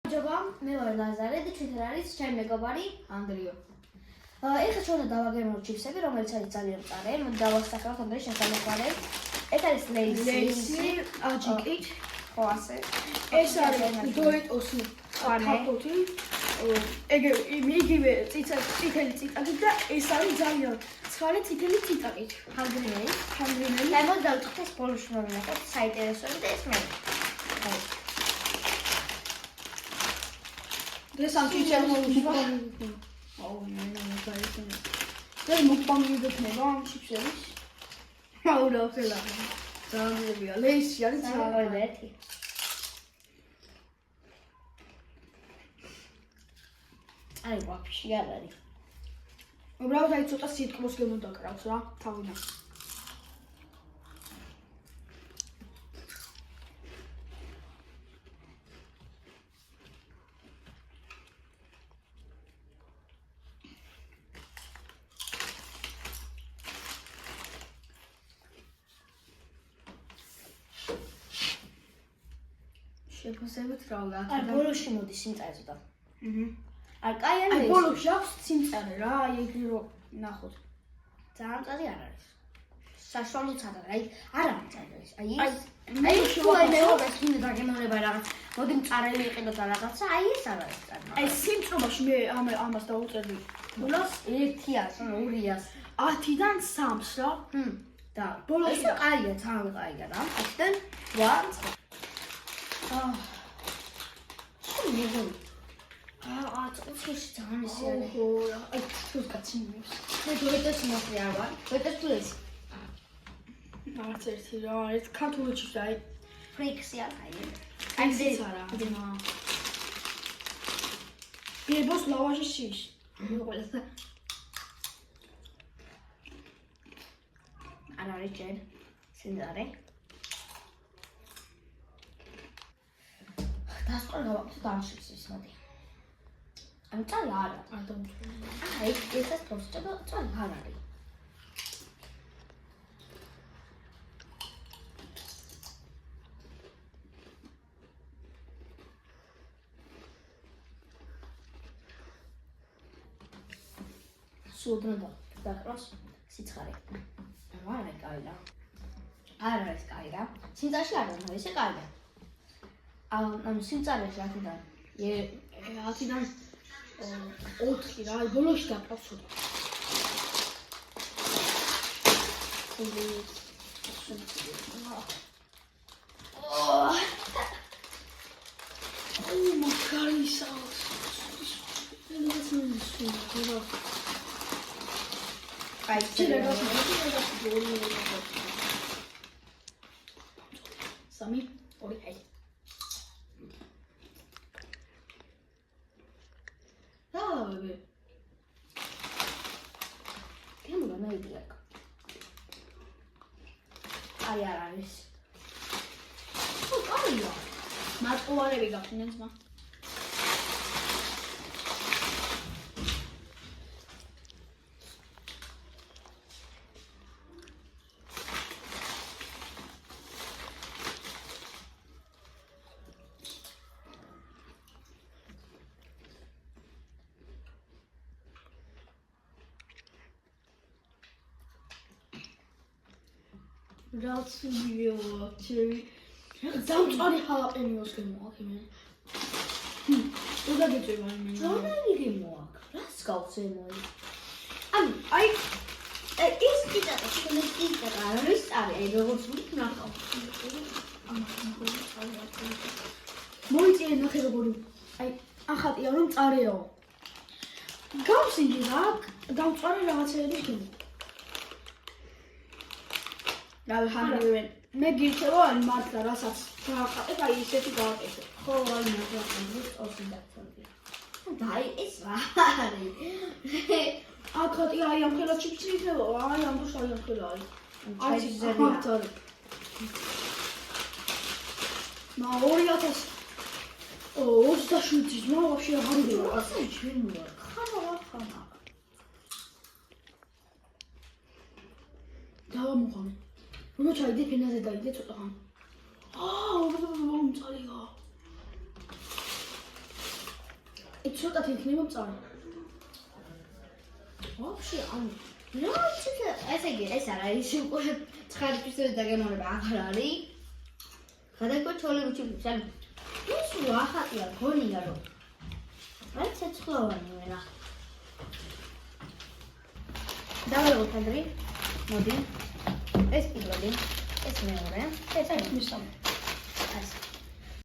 ჯობა, მე ვარ ლაზარე და ჩვენთან არის ჩემი მეგობარი ანდრიო. ეხლა ჩვენ დავაგემო ჩიფსები, რომელიც არის ძალიან მწარე. მოდი დავასახელოთ ანდრიოს შესაძლებელი. ეს არის ლეისი, აჯიკით. ხო ასე. ეს არის დოეტოსი კაფოთი. იგივე წითელი წიტაკით და ეს არის ძალიან ცხარე წითელი წიტაკით. ჰანგრინელი. ჰანგრინელი. და მოდი დავწყოთ ეს ბოლოში მოვინახოთ საინტერესოები და ეს მე. ეს ამ ჩიფსებში აუ მე გაიხსნა. და მოკპამი დექნება ამ ჩიფსების. აუ რა ხელა. ძალიან ლეისი არის ძალიან ერთი. აი ვაფშე არ არის. უბრალოდ აი ცოტა სიტყვას გემოდაკრავს რა თავიდან. შეფასებით რა ვაკეთებ? აი ბოლოში მოდის სიმწარე ცოტა. არ კაი არის. აი ბოლოში აქვს სიმწარე რა, აი ეგ რო ნახოთ. ძალიან მწარე არ არის. საშუალოც არ არის. აი არ არის მწარე ეს. აი მე შევადეს კიდე დაგემოვნება რაღაც. მოდი მწარელი იყიდოთ და რაღაცა, აი ეს არ არის მწარე. აი სიმწრობაში მე ამას დავუწერდი. ბოლოს 1-ას, 2-ას, 10-დან 3-ს რა. და ბოლოში ეს კაია, ძალიან კაია რა. 10-დან 8. წუთში ძალიან ისე არის. ხო რა, აი თუს გაცინებს. მე დოეტოს მოხდი არ ვარ. დოეტოს თუ ეს. არც ერთი რა, ეს ქართულში და აი ფრიქსი არ აი. აი ეს არა. ბიბოს ლავაშის შიშ. მოყოლასა. არ არის ჯერ. სიმწარე. დასწორ გავაკეთე დამშიფს ის მოდი. ამ წალ არა. არ დამწვი. აი ესეც პროსტება წალ არ არის. სულდროდა დაკროს სიცხარე. არ არის კაი რა. არ არის კაი რა. სიმწარში არ არის ესე კაია. ამ სიმწარეში 10-დან 10-დან 4 რა, აი ბოლოში დაკრავს ცოტა. მაგარისა. აი სამი, ორი, აი. დავავები. გემო მეიდიაკ. აი არ არის. ხო, კაია. მარტყუარები გაქვს ძმა. რაც ვიდეოა ჩემი დამწარი ჰალაპენიოს გემოაქვს მე. უნდა გეწევა მე. რომელი გემოაქვს? რას გავს ემოი? აი ეს კიდე შენ კიდე არ არის წარი, აი როგორც ვიქნახავ. მოიწიე ნახე როგორი. აი ახატია რომ წარეო. გავსინჯი რა, დავწარე რაღაცეების გემო. რა ვიხარები მე გირჩევა აი მართლა რასაც გააყენებ აი ისეთი გააკეთე. ხო, აი მაგას ორი დაწევდი. და აი ეს რა არის? ახატი აი ამ ხელას ჩიფსი იქნება, აი ამ დროს აი ამ ხელა არის. აი ზებია. მა 2027-ის მა ვაფშე აღარ ვიყო. ასე ჩვენ ვარ. ხანა. დავამოყავე. რომ ჩაიდე ფენაზე დაიდე ცოტა ხან. მწარია. ცოტათ იქნება მწარე. ვაფშე ამ ესე იგი ეს არ არის უკვე 9 წუთის დაგემოვნება აღარ არის. გადაგვა ჩოლები ჩიფს ან ის ახატია გონია რომ აი ცეცხლოვანი ვერა. დავალებოთ ანდრი. მოდი. ეს პირველი, ეს მეორე, ეს მესამე. ეს